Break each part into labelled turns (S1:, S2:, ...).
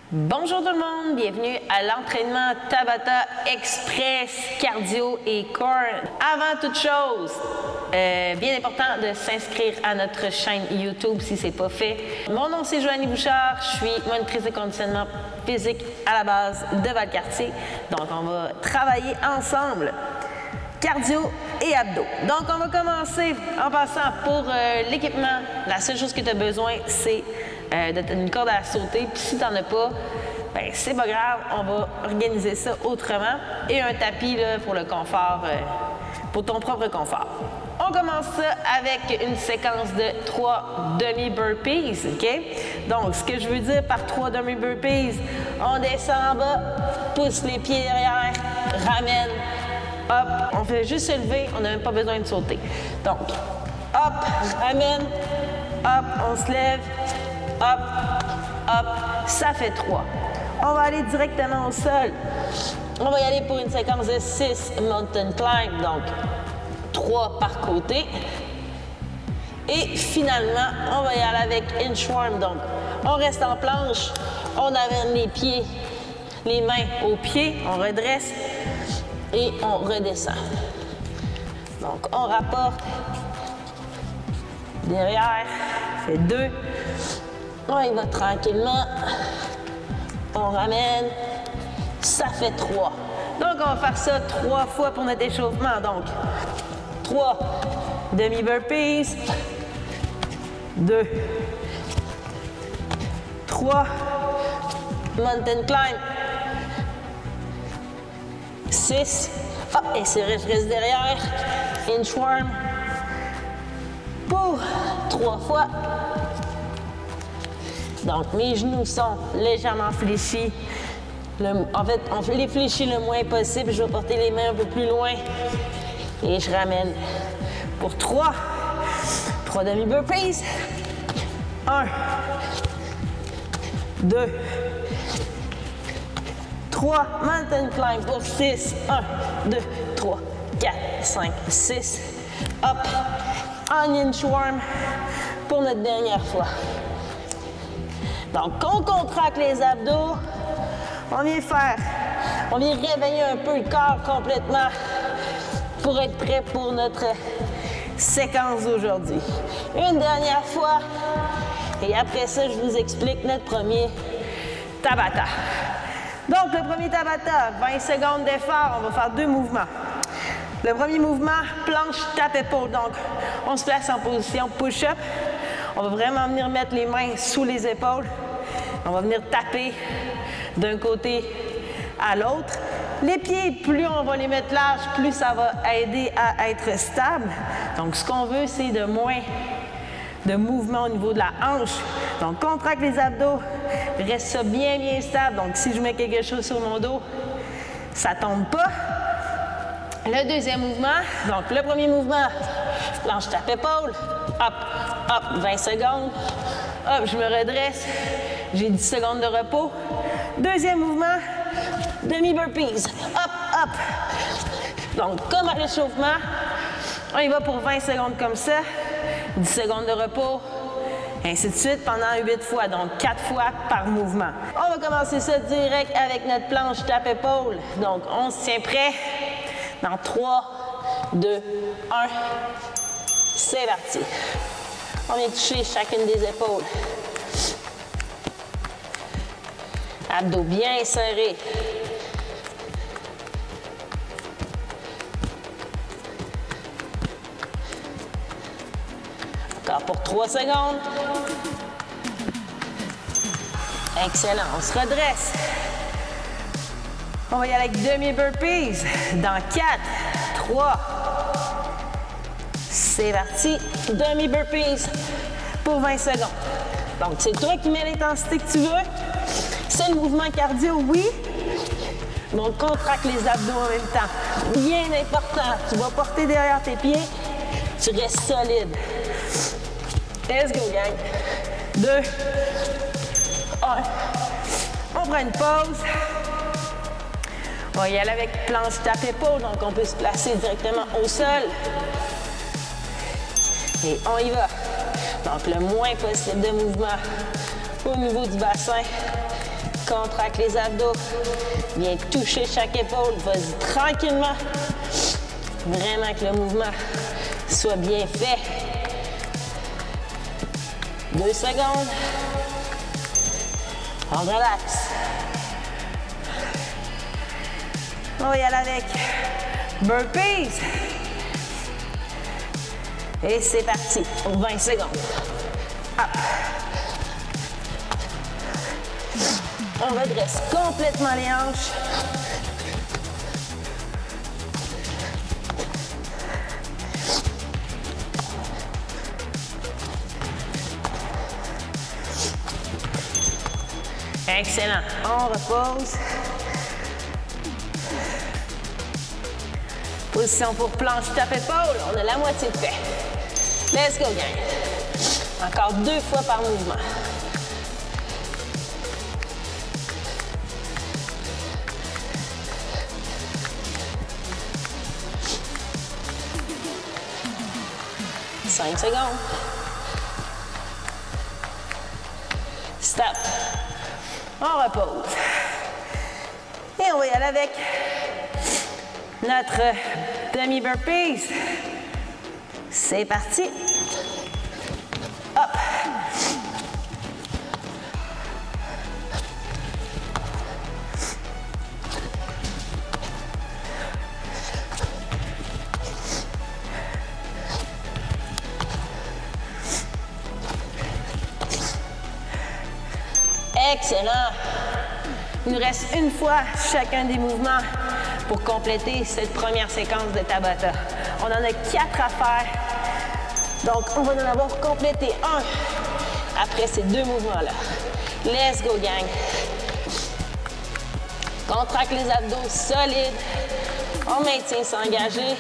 S1: Bonjour tout le monde, bienvenue à l'entraînement Tabata Express Cardio et Core. Avant toute chose, bien important de s'inscrire à notre chaîne YouTube si ce n'est pas fait. Mon nom c'est Joanie Bouchard, je suis monitrice de conditionnement physique à la base de Valcartier. Donc on va travailler ensemble cardio et abdos. Donc on va commencer en passant pour l'équipement. La seule chose que tu as besoin c'est une corde à sauter, puis si tu n'en as pas, ben, c'est pas grave, on va organiser ça autrement. Et un tapis là, pour le confort, pour ton propre confort. On commence ça avec une séquence de 3 demi-burpees, OK? Donc, ce que je veux dire par 3 demi-burpees, on descend en bas, pousse les pieds derrière, ramène, hop, on fait juste se lever, on n'a même pas besoin de sauter. Donc, hop, ramène, hop, on se lève, hop, hop, ça fait 3. On va aller directement au sol. On va y aller pour une séquence de 6 mountain climb, donc 3 par côté. Et finalement, on va y aller avec inchworm, donc on reste en planche, on amène les pieds, les mains aux pieds, on redresse et on redescend. Donc on rapporte derrière, fait 2. On y va tranquillement. On ramène. Ça fait 3. Donc, on va faire ça 3 fois pour notre échauffement. Donc, 3 demi-burpees. 2. 3. Mountain climb. 6. Ah, et c'est je reste derrière. Inchworm. Pour 3 fois. Donc, mes genoux sont légèrement fléchis. En fait, on les fléchit le moins possible. Je vais porter les mains un peu plus loin. Et je ramène pour 3. 3 demi-burpees. 1. 2. 3. Mountain climb pour 6. 1, 2, 3, 4, 5, 6. Hop. En inchworm pour notre dernière fois. Donc, on contracte les abdos, on vient réveiller un peu le corps complètement pour être prêt pour notre séquence d'aujourd'hui. Une dernière fois, et après ça, je vous explique notre premier Tabata. Donc, le premier Tabata, 20 secondes d'effort, on va faire 2 mouvements. Le premier mouvement, planche, tape, épaule. Donc, on se place en position push-up. On va vraiment venir mettre les mains sous les épaules. On va venir taper d'un côté à l'autre. Les pieds, plus on va les mettre larges, plus ça va aider à être stable. Donc, ce qu'on veut, c'est de moins de mouvement au niveau de la hanche. Donc, contracte les abdos, reste ça bien, bien stable. Donc, si je mets quelque chose sur mon dos, ça ne tombe pas. Le deuxième mouvement, donc le premier mouvement, planche, tape, épaule, hop, hop, 20 secondes, hop, je me redresse, j'ai 10 secondes de repos. Deuxième mouvement, demi-burpees, hop, hop. Donc, comme à l'échauffement, on y va pour 20 secondes comme ça, 10 secondes de repos, et ainsi de suite pendant 8 fois, donc 4 fois par mouvement. On va commencer ça direct avec notre planche, tape, épaule. Donc, on se tient prêt. Dans 3, 2, 1, c'est parti. On vient toucher chacune des épaules. Abdos bien serrés. Encore pour 3 secondes. Excellent, on se redresse. On va y aller avec demi-burpees. Dans 4, 3, c'est parti. Demi-burpees pour 20 secondes. Donc, c'est toi qui mets l'intensité que tu veux. C'est le mouvement cardio, oui. Mais on contracte les abdos en même temps. Bien important. Tu vas porter derrière tes pieds. Tu restes solide. Let's go, gang. 2, 1. On prend une pause. On va y aller avec planche, tape, épaule, donc on peut se placer directement au sol. Et on y va. Donc, le moins possible de mouvement au niveau du bassin. Contracte les abdos. Viens toucher chaque épaule. Vas-y tranquillement. Vraiment que le mouvement soit bien fait. 2 secondes. On relaxe. On va y aller avec burpees. Et c'est parti pour 20 secondes. Hop. On redresse complètement les hanches. Excellent. On repose. Position pour planche tape épaule. On a la moitié de fait. Let's go, gang. Encore 2 fois par mouvement. Cinq secondes. Stop. On repose. Et on va y aller avec notre demi-burpees. C'est parti. Hop. Excellent. Il nous reste une fois chacun des mouvements pour compléter cette première séquence de Tabata. On en a 4 à faire. Donc, on va en avoir complété un après ces 2 mouvements-là. Let's go, gang. Contracte les abdos solides. On maintient s'engager.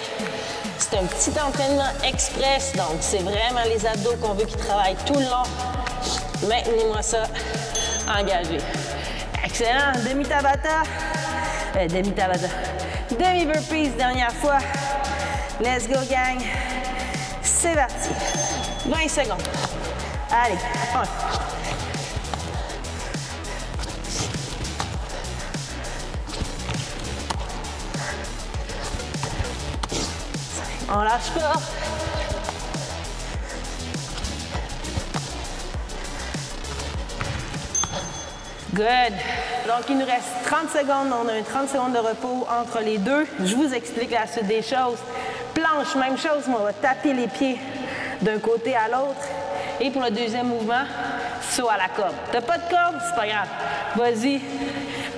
S1: C'est un petit entraînement express, donc c'est vraiment les abdos qu'on veut qu'ils travaillent tout le long. Maintenez-moi ça engagé. Excellent. Demi-Tabata. Demi-Tabata. Demi-burpees, dernière fois. Let's go, gang. C'est parti. 20 secondes. Allez, 1. On lâche pas. Good. Donc, il nous reste 30 secondes. On a un 30 secondes de repos entre les deux. Je vous explique la suite des choses. Planche, même chose, mais on va taper les pieds d'un côté à l'autre. Et pour le deuxième mouvement, saut à la corde. T'as pas de corde? C'est pas grave. Vas-y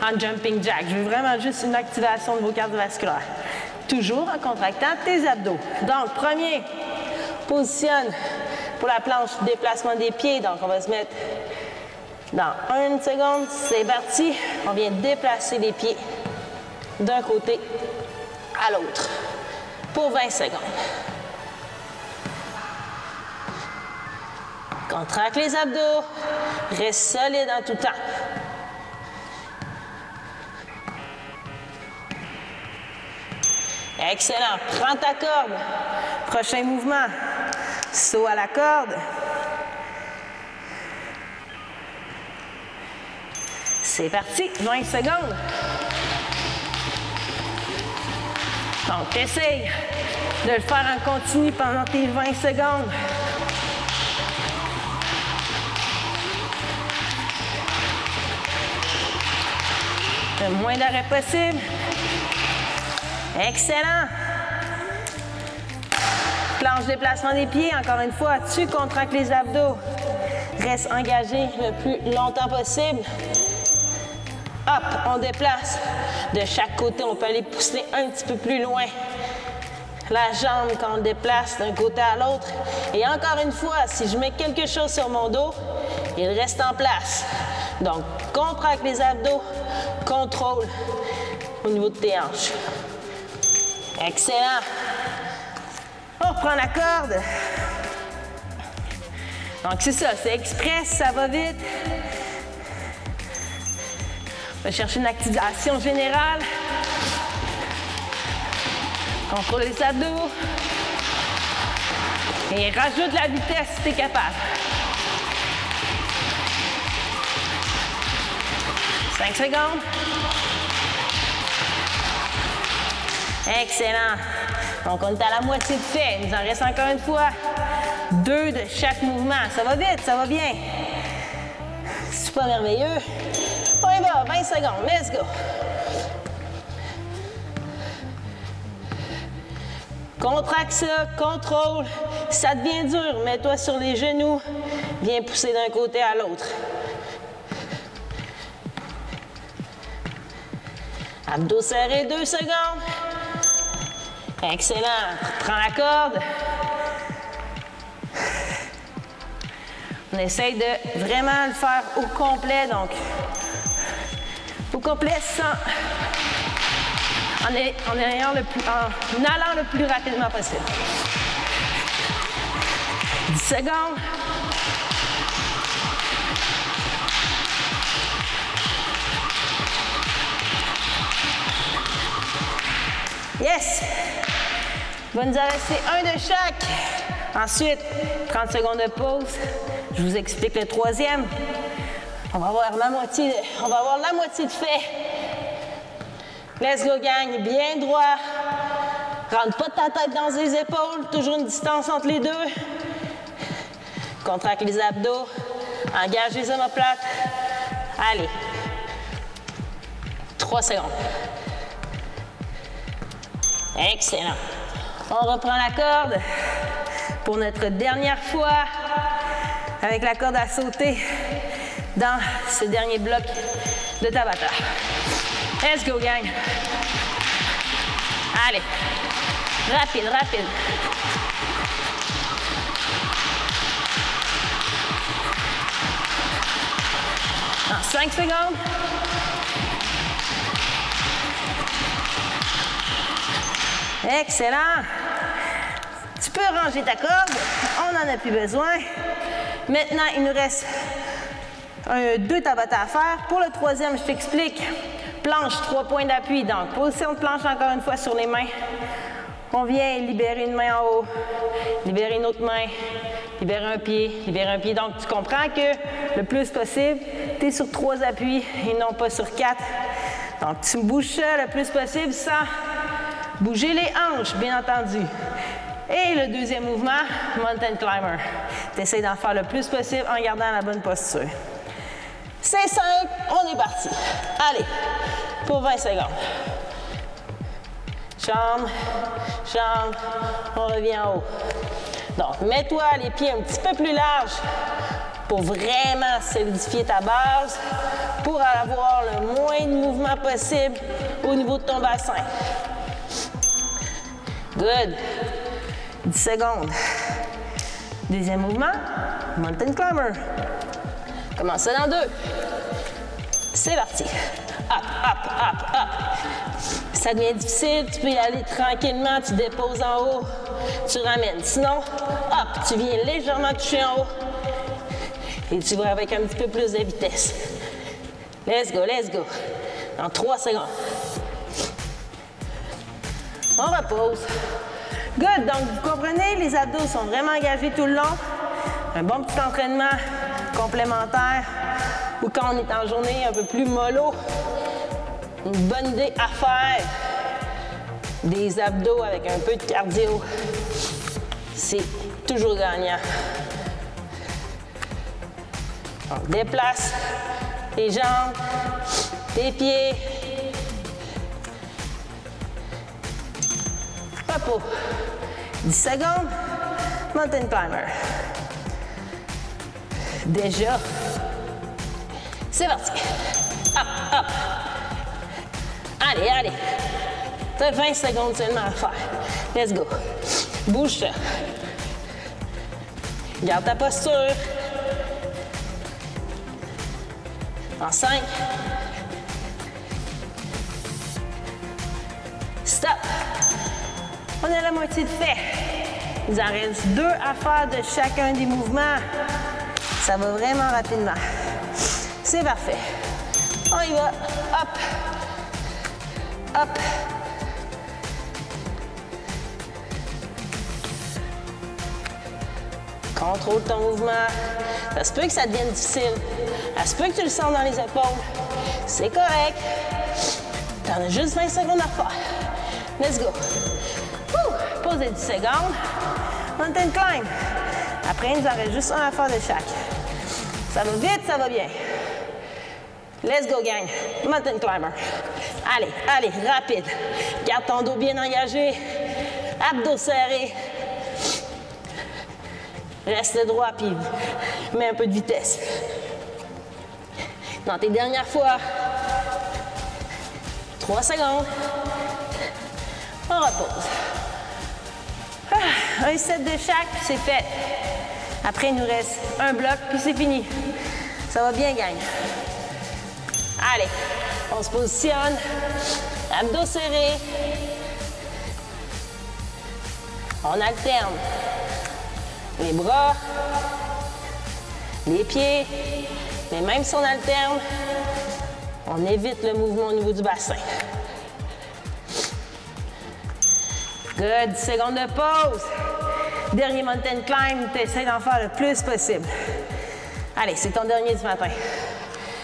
S1: en jumping jack. Je veux vraiment juste une activation de vos cardiovasculaires. Toujours en contractant tes abdos. Donc, premier, positionne pour la planche, déplacement des pieds. Donc, on va se mettre dans 1 seconde. C'est parti. On vient déplacer les pieds d'un côté à l'autre pour 20 secondes. Contracte les abdos. Reste solide en tout temps. Excellent. Prends ta corde. Prochain mouvement. Saut à la corde. C'est parti. 20 secondes. Donc, essaye de le faire en continu pendant tes 20 secondes. Le moins d'arrêt possible. Excellent. Planche déplacement des pieds, encore une fois, tu contractes les abdos. Reste engagé le plus longtemps possible. Hop, on déplace. De chaque côté, on peut aller pousser un petit peu plus loin la jambe quand on déplace d'un côté à l'autre. Et encore une fois, si je mets quelque chose sur mon dos, il reste en place. Donc, contracte les abdos, contrôle au niveau de tes hanches. Excellent. On reprend la corde. Donc, c'est ça, c'est express, ça va vite. On va chercher une activation générale. Contrôle les abdos. Et rajoute la vitesse si tu es capable. 5 5 secondes. Excellent. Donc, on est à la moitié de fait. Il nous en reste encore une fois 2 de chaque mouvement. Ça va vite, ça va bien. C'est pas merveilleux. On y va, 20 secondes. Let's go. Contracte ça, contrôle. Ça devient dur, mets-toi sur les genoux. Viens pousser d'un côté à l'autre. Abdos serrés, 2 secondes. Excellent. Prends la corde. On essaye de vraiment le faire au complet, donc au complet en allant le plus rapidement possible. 10 secondes. Yes! Il va nous en rester un de chaque. Ensuite, 30 secondes de pause. Je vous explique le troisième. On va avoir la moitié de fait. Let's go, gang. Bien droit. Rentre pas ta tête dans les épaules. Toujours une distance entre les deux. Contracte les abdos. Engage les omoplates. Allez. 3 secondes. Excellent. On reprend la corde pour notre dernière fois avec la corde à sauter dans ce dernier bloc de Tabata. Let's go, gang. Allez. Rapide, rapide. En 5 secondes. Excellent. Tu peux ranger ta corde. On n'en a plus besoin. Maintenant, il nous reste 2 Tabata à faire. Pour le troisième, je t'explique. Planche, 3 points d'appui. Donc, position de planche encore une fois sur les mains. On vient libérer une main en haut, libérer une autre main, libérer un pied, libérer un pied. Donc, tu comprends que le plus possible, tu es sur 3 appuis et non pas sur 4. Donc, tu bouges ça le plus possible sans bouger les hanches, bien entendu. Et le deuxième mouvement, Mountain Climber. Tu essaies d'en faire le plus possible en gardant la bonne posture. C'est simple, on est parti. Allez, pour 20 secondes. Chambre, chambre, on revient en haut. Donc, mets-toi les pieds un petit peu plus larges pour vraiment solidifier ta base, pour avoir le moins de mouvement possible au niveau de ton bassin. Good. 10 secondes. Deuxième mouvement, Mountain Climber. Commence ça dans 2. C'est parti. Hop, hop, hop, hop. Ça devient difficile, tu peux y aller tranquillement, tu déposes en haut, tu ramènes. Sinon, hop, tu viens légèrement toucher en haut et tu vas avec un petit peu plus de vitesse. Let's go, let's go. Dans 3 secondes. On repose. Good, donc vous comprenez, les abdos sont vraiment engagés tout le long. Un bon petit entraînement complémentaire ou quand on est en journée un peu plus mollo, une bonne idée à faire des abdos avec un peu de cardio. C'est toujours gagnant. Donc, déplace tes jambes, tes pieds. Repos. 10 secondes. Mountain Climber. Déjà. C'est parti. Hop, hop. Allez, allez. Tu as 20 secondes seulement à faire. Let's go. Bouge ça. Garde ta posture. En 5. Stop. On est à la moitié de fait. Il en reste 2 à faire de chacun des mouvements. Ça va vraiment rapidement. C'est parfait. On y va. Hop. Hop. Contrôle ton mouvement. Ça se peut que ça devienne difficile. Ça se peut que tu le sens dans les épaules. C'est correct. T'en as juste 20 secondes à faire. Let's go. Posez 10 secondes. Mountain climb. Après, il nous en reste juste un à faire de chaque. Ça va vite, ça va bien. Let's go, gang. Mountain climber. Allez, allez, rapide. Garde ton dos bien engagé. Abdos serrés. Reste droit, puis mets un peu de vitesse. Dans tes dernières fois, 3 secondes. On repose. Un set de chaque, puis c'est fait. Après, il nous reste un bloc, puis c'est fini. Ça va bien, gang. Allez, on se positionne. Abdos serrés. On alterne. Les bras, les pieds. Mais même si on alterne, on évite le mouvement au niveau du bassin. Good. 10 secondes de pause. Dernier mountain climb, tu essaies d'en faire le plus possible. Allez, c'est ton dernier du matin.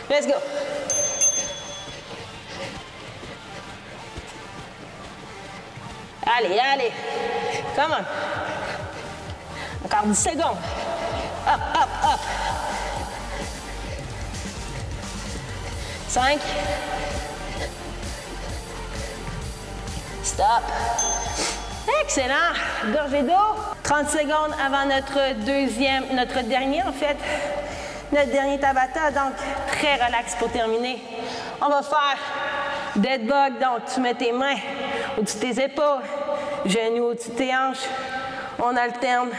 S1: Let's go. Allez, allez. Come on. Encore 10 secondes. Hop, hop, hop. 5. Stop. Excellent. Gorgée d'eau. 30 secondes avant notre dernier, en fait. Notre dernier Tabata, donc très relax pour terminer. On va faire dead bug, donc tu mets tes mains au-dessus de tes épaules, genoux au-dessus de tes hanches. On alterne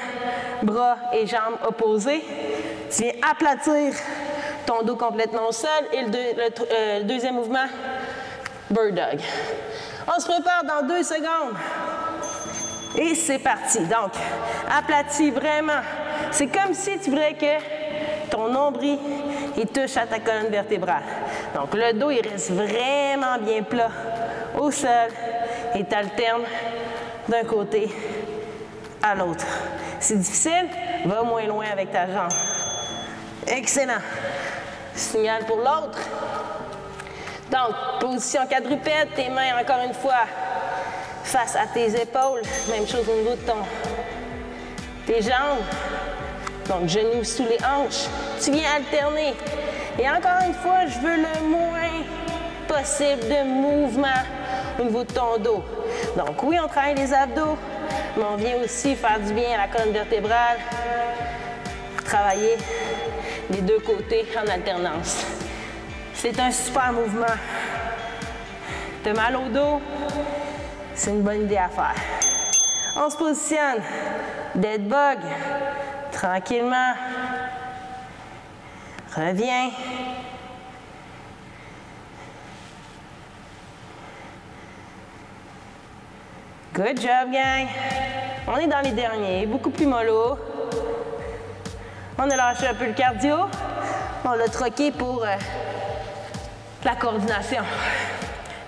S1: bras et jambes opposés. Tu viens aplatir ton dos complètement au sol et le deuxième mouvement, bird dog. On se prépare dans 2 secondes. Et c'est parti. Donc, aplatis vraiment. C'est comme si tu voudrais que ton nombril il touche à ta colonne vertébrale. Donc, le dos, il reste vraiment bien plat au sol et tu alternes d'un côté à l'autre. C'est difficile, va moins loin avec ta jambe. Excellent. Signal pour l'autre. Donc, position quadrupède, tes mains encore une fois face à tes épaules. Même chose au niveau de tes jambes. Donc, genoux sous les hanches. Tu viens alterner. Et encore une fois, je veux le moins possible de mouvement au niveau de ton dos. Donc, oui, on travaille les abdos, mais on vient aussi faire du bien à la colonne vertébrale. Travailler les deux côtés en alternance. C'est un super mouvement. T'as mal au dos? C'est une bonne idée à faire. On se positionne. Dead bug. Tranquillement. Reviens. Good job, gang. On est dans les derniers. Beaucoup plus mollo. On a lâché un peu le cardio. On l'a troqué pour la coordination.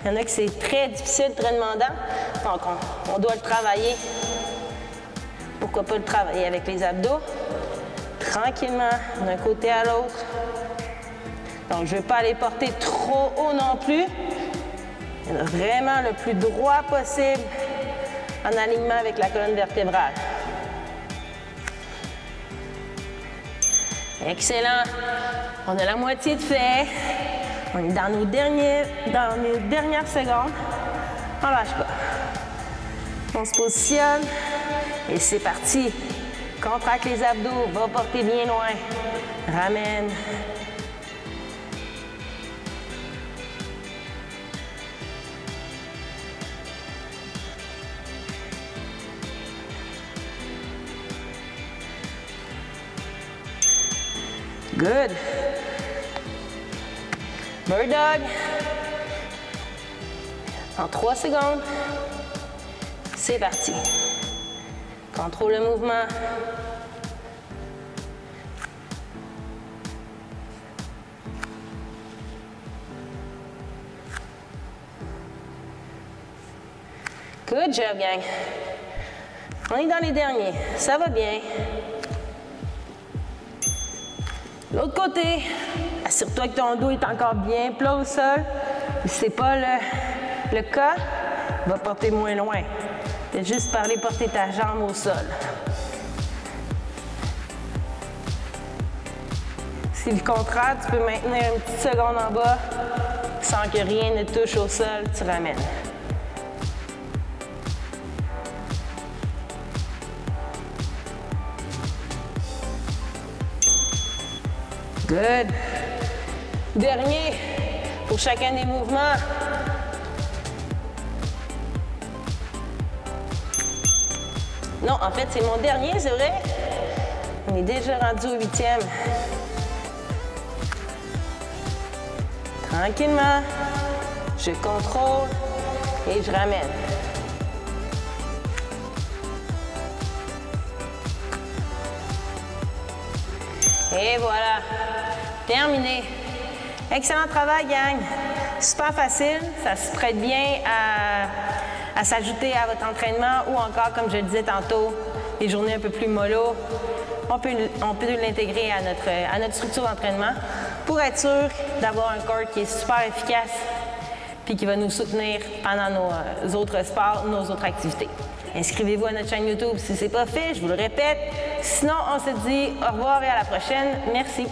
S1: Il y en a que c'est très difficile, très demandant. Donc, on doit le travailler. Pourquoi pas le travailler avec les abdos? Tranquillement, d'un côté à l'autre. Donc, je ne vais pas les porter trop haut non plus. Vraiment le plus droit possible en alignement avec la colonne vertébrale. Excellent. On a la moitié de fait. On est dans nos dernières secondes. On ne lâche pas. On se positionne et c'est parti. Contracte les abdos, va porter bien loin. Ramène. Good. Bird dog. En 3 secondes. C'est parti. Contrôle le mouvement. Good job, gang. On est dans les derniers. Ça va bien. L'autre côté. Assure-toi que ton dos est encore bien plat au sol. Si ce n'est pas le cas, va porter moins loin. Fais juste par aller porter ta jambe au sol. Si le contraire, tu peux maintenir une petite seconde en bas sans que rien ne touche au sol, tu ramènes. Good. Dernier pour chacun des mouvements. Non, en fait, c'est mon dernier, c'est vrai. On est déjà rendu au 8e. Tranquillement, je contrôle et je ramène. Et voilà, terminé. Excellent travail, gang. Super facile, ça se prête bien à s'ajouter à votre entraînement ou encore, comme je le disais tantôt, les journées un peu plus mollo. On peut l'intégrer à notre structure d'entraînement pour être sûr d'avoir un corps qui est super efficace puis qui va nous soutenir pendant nos autres sports, nos autres activités. Inscrivez-vous à notre chaîne YouTube si ce n'est pas fait, je vous le répète. Sinon, on se dit au revoir et à la prochaine. Merci.